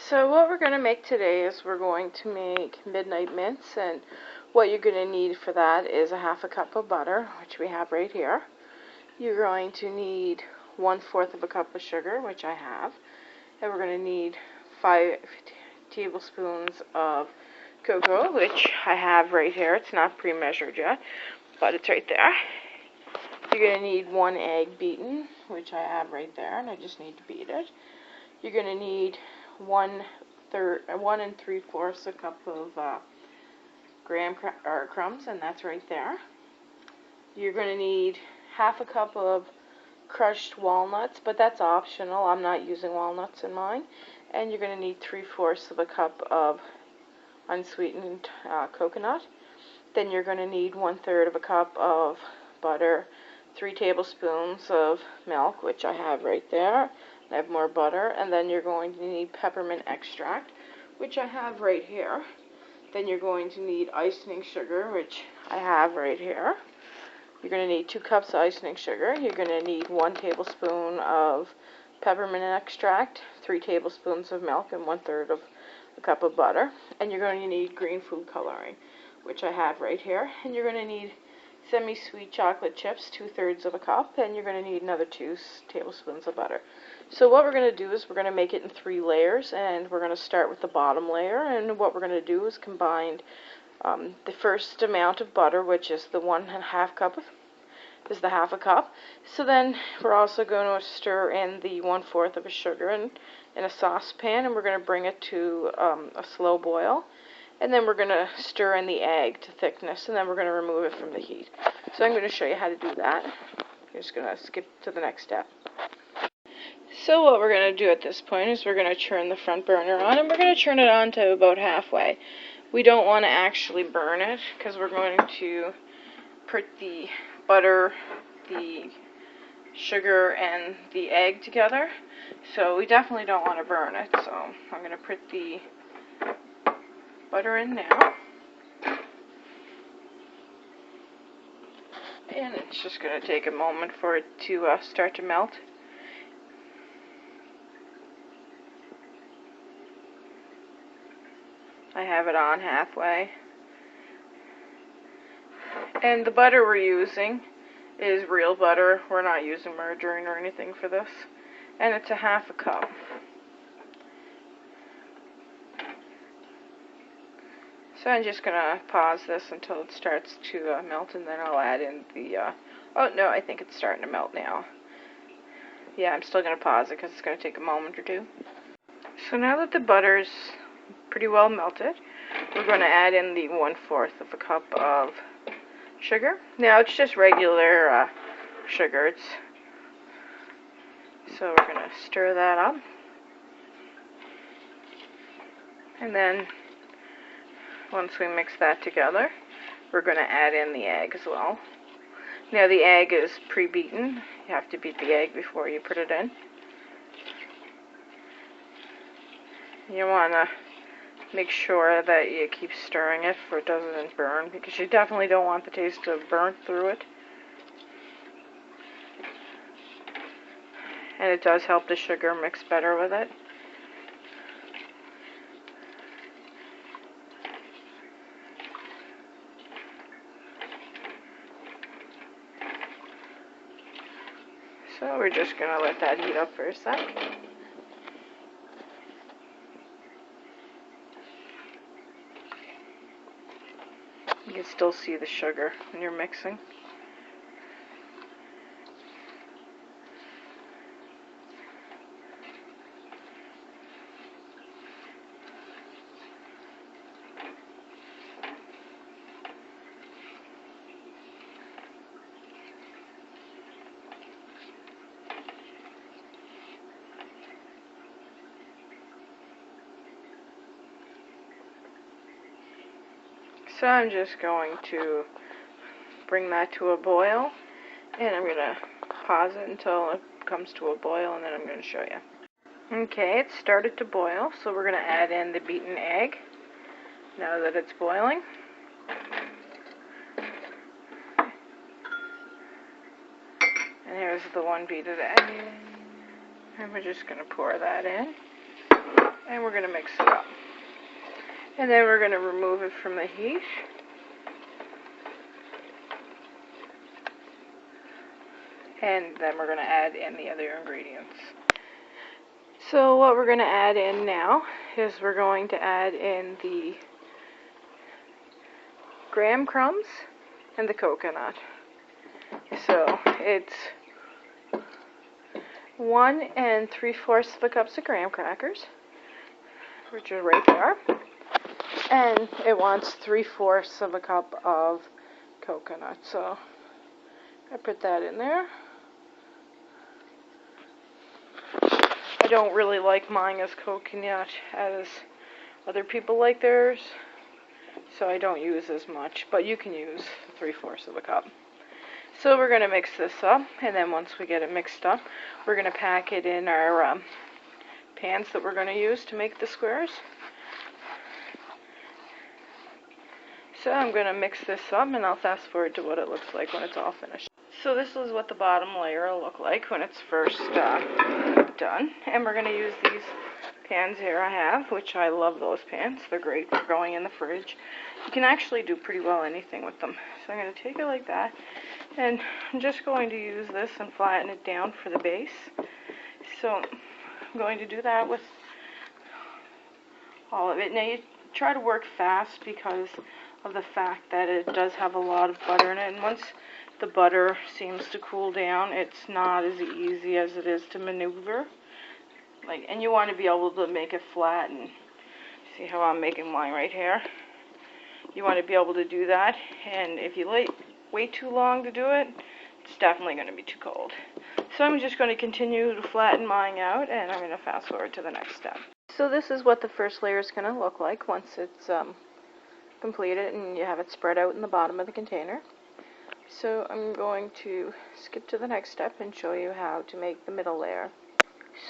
So what we're going to make today is we're going to make midnight mints, and what you're going to need for that is a half a cup of butter, which we have right here. You're going to need 1/4 of a cup of sugar, which I have, and we're going to need 5 tablespoons of cocoa, which I have right here. It's not pre-measured yet, but it's right there. You're going to need 1 egg beaten, which I have right there, and I just need to beat it. You're going to need 1 3/4 a cup of crumbs, and that's right there. You're going to need half a cup of crushed walnuts, but that's optional. I'm not using walnuts in mine. And you're going to need 3/4 of a cup of unsweetened coconut. Then you're going to need 1/3 of a cup of butter, 3 tablespoons of milk, which I have right there. I have more butter, and then you're going to need peppermint extract, which I have right here. Then you're going to need icing sugar, which I have right here. You're going to need 2 cups of icing sugar. You're going to need 1 tablespoon of peppermint extract, 3 tablespoons of milk, and 1/3 of a cup of butter. And you're going to need green food coloring, which I have right here. And you're going to need Semisweet chocolate chips, 2/3 of a cup, and you're going to need another 2 tablespoons of butter. So what we're going to do is we're going to make it in 3 layers, and we're going to start with the bottom layer, and what we're going to do is combine the first amount of butter, which is the 1/2 cup, is the half a cup. So then we're also going to stir in the 1/4 of a sugar in a saucepan, and we're going to bring it to a slow boil. And then we're going to stir in the egg to thickness, and then we're going to remove it from the heat. So I'm going to show you how to do that. I'm just going to skip to the next step. So what we're going to do at this point is we're going to turn the front burner on, and we're going to turn it on to about halfway. We don't want to actually burn it, because we're going to put the butter, the sugar, and the egg together. So we definitely don't want to burn it. So I'm going to put the butter in now, and it's just going to take a moment for it to start to melt. I have it on halfway, and the butter we're using is real butter. We're not using margarine or anything for this, and it's a half a cup. So I'm just going to pause this until it starts to melt, and then I'll add in the, oh no, I think it's starting to melt now. Yeah, I'm still going to pause it because it's going to take a moment or two. So now that the butter's pretty well melted, we're going to add in the 1/4 of a cup of sugar. Now it's just regular sugar. So we're going to stir that up. And then once we mix that together, we're going to add in the egg as well. Now the egg is pre-beaten. You have to beat the egg before you put it in. You want to make sure that you keep stirring it so it doesn't burn, because you definitely don't want the taste of burnt through it. And it does help the sugar mix better with it. So we're just going to let that heat up for a sec. You can still see the sugar when you're mixing. So I'm just going to bring that to a boil, and I'm going to pause it until it comes to a boil, and then I'm going to show you. Okay, it started to boil, so we're going to add in the beaten egg now that it's boiling. And here's the one beaten egg. And we're just going to pour that in. And we're going to mix it up. And then we're going to remove it from the heat. And then we're going to add in the other ingredients. So what we're going to add in now is we're going to add in the graham crumbs and the coconut. So it's 1 3/4 cups of graham crackers, which are right there, and it wants 3/4 cup of coconut. So I put that in there. I don't really like mine as coconut as other people like theirs, so I don't use as much, but you can use 3/4 cup. So we're going to mix this up, and then once we get it mixed up, we're going to pack it in our pans that we're going to use to make the squares. So I'm going to mix this up, and I'll fast forward to what it looks like when it's all finished. So this is what the bottom layer will look like when it's first done. And we're going to use these pans here I have, which I love those pans. They're great for going in the fridge. You can actually do pretty well anything with them. So I'm going to take it like that, and I'm just going to use this and flatten it down for the base. So I'm going to do that with all of it. Now you try to work fast because of the fact that it does have a lot of butter in it, and once the butter seems to cool down, it's not as easy as it is to maneuver. And you want to be able to make it flat, and see how I'm making mine right here. You want to be able to do that, and if you wait too long to do it, it's definitely going to be too cold. So I'm just going to continue to flatten mine out, and I'm going to fast forward to the next step. So this is what the first layer is going to look like once it's completed and you have it spread out in the bottom of the container. So I'm going to skip to the next step and show you how to make the middle layer.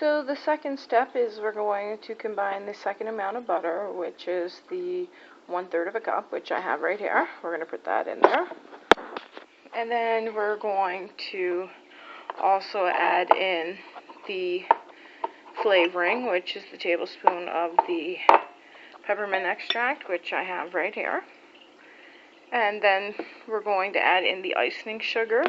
So the second step is we're going to combine the second amount of butter, which is the 1/3 cup, which I have right here. We're going to put that in there. And then we're going to also add in the flavoring, which is the tablespoon of the peppermint extract, which I have right here. And then we're going to add in the icing sugar,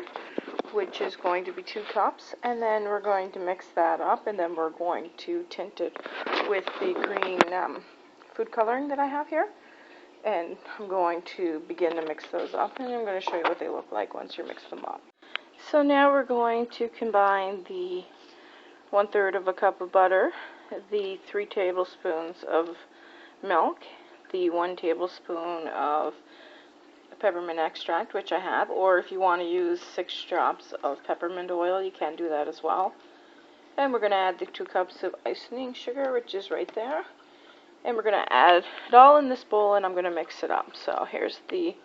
which is going to be 2 cups. And then we're going to mix that up, and then we're going to tint it with the green food coloring that I have here. And I'm going to begin to mix those up, and I'm going to show you what they look like once you mix them up. So now we're going to combine the 1/3 cup of butter, the 3 tablespoons of milk, the 1 tablespoon of peppermint extract, which I have, or if you want to use 6 drops of peppermint oil, you can do that as well. And we're going to add the 2 cups of icing sugar, which is right there. And we're going to add it all in this bowl, and I'm going to mix it up. So here's the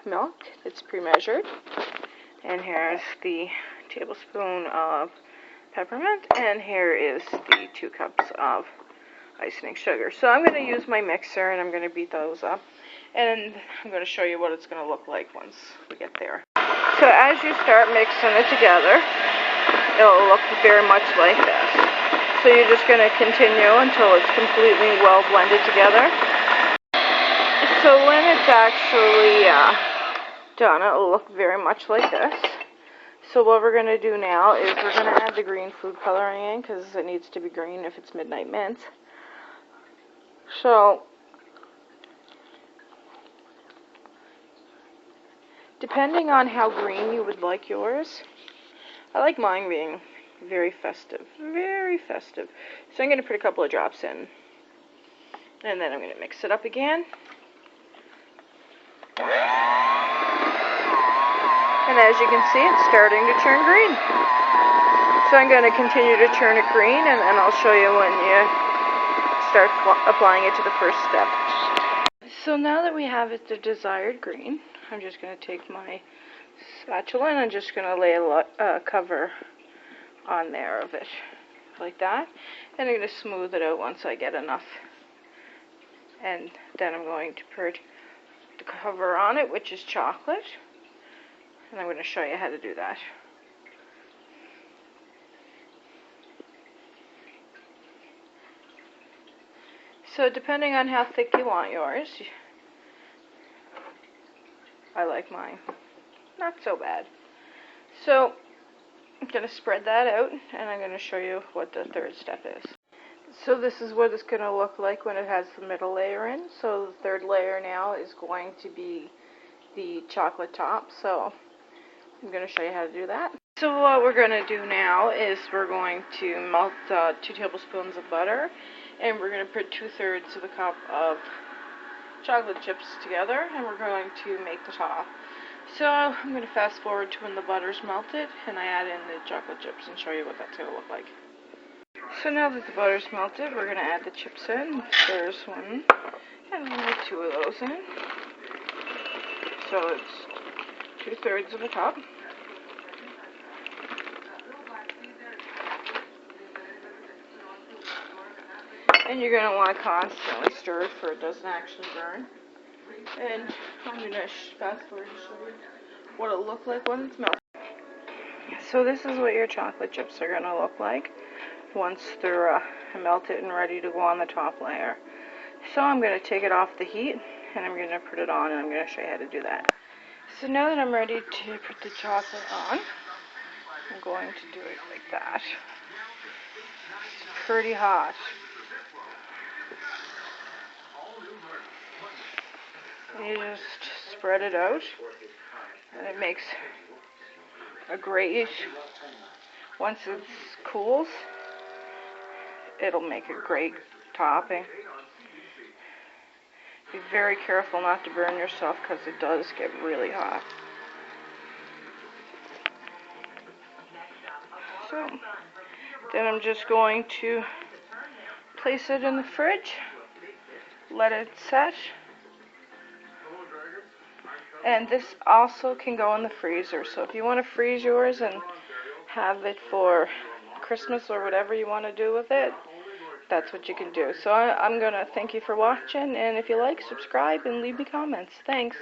milk that's pre-measured, and here's the tablespoon of peppermint, and here is the 2 cups of icing sugar. So I'm going to use my mixer, and I'm going to beat those up. And I'm going to show you what it's going to look like once we get there. So as you start mixing it together, it'll look very much like this. So you're just going to continue until it's completely well blended together. So when it's actually done, it'll look very much like this. So what we're going to do now is we're going to add the green food coloring in, because it needs to be green if it's Midnight Mint. So depending on how green you would like yours, I like mine being very festive, very festive. So I'm going to put a couple of drops in, and then I'm going to mix it up again. And as you can see, it's starting to turn green. So I'm going to continue to turn it green, and then I'll show you when you start applying it to the first step. So now that we have it the desired green, I'm just going to take my spatula and I'm just going to lay a cover on there of it, like that. And I'm going to smooth it out once I get enough. And then I'm going to put the cover on it, which is chocolate. And I'm going to show you how to do that. So depending on how thick you want yours, I like mine not so bad. So I'm going to spread that out, and I'm going to show you what the third step is. So this is what it's going to look like when it has the middle layer in. So the third layer now is going to be the chocolate top. So I'm going to show you how to do that. So what we're going to do now is we're going to melt 2 tablespoons of butter, and we're going to put 2/3 of a cup of chocolate chips together, and we're going to make the top. So I'm going to fast forward to when the butter's melted, and I add in the chocolate chips and show you what that's going to look like. So now that the butter's melted, we're going to add the chips in. There's one, and we'll put 2 of those in. So it's 2/3 of a cup. And you're going to want to constantly stir it so it doesn't actually burn. And I'm going to fast forward to show you what it'll look like when it's melted. So this is what your chocolate chips are going to look like once they're melted and ready to go on the top layer. So I'm going to take it off the heat, and I'm going to put it on, and I'm going to show you how to do that. So now that I'm ready to put the chocolate on, I'm going to do it like that. It's pretty hot. You just spread it out, and it makes a great, once it cools, it'll make a great topping. Be very careful not to burn yourself because it does get really hot. So then I'm just going to place it in the fridge, let it set. And this also can go in the freezer. So if you want to freeze yours and have it for Christmas or whatever you want to do with it, that's what you can do. So I'm going to thank you for watching, and if you like, subscribe and leave me comments. Thanks.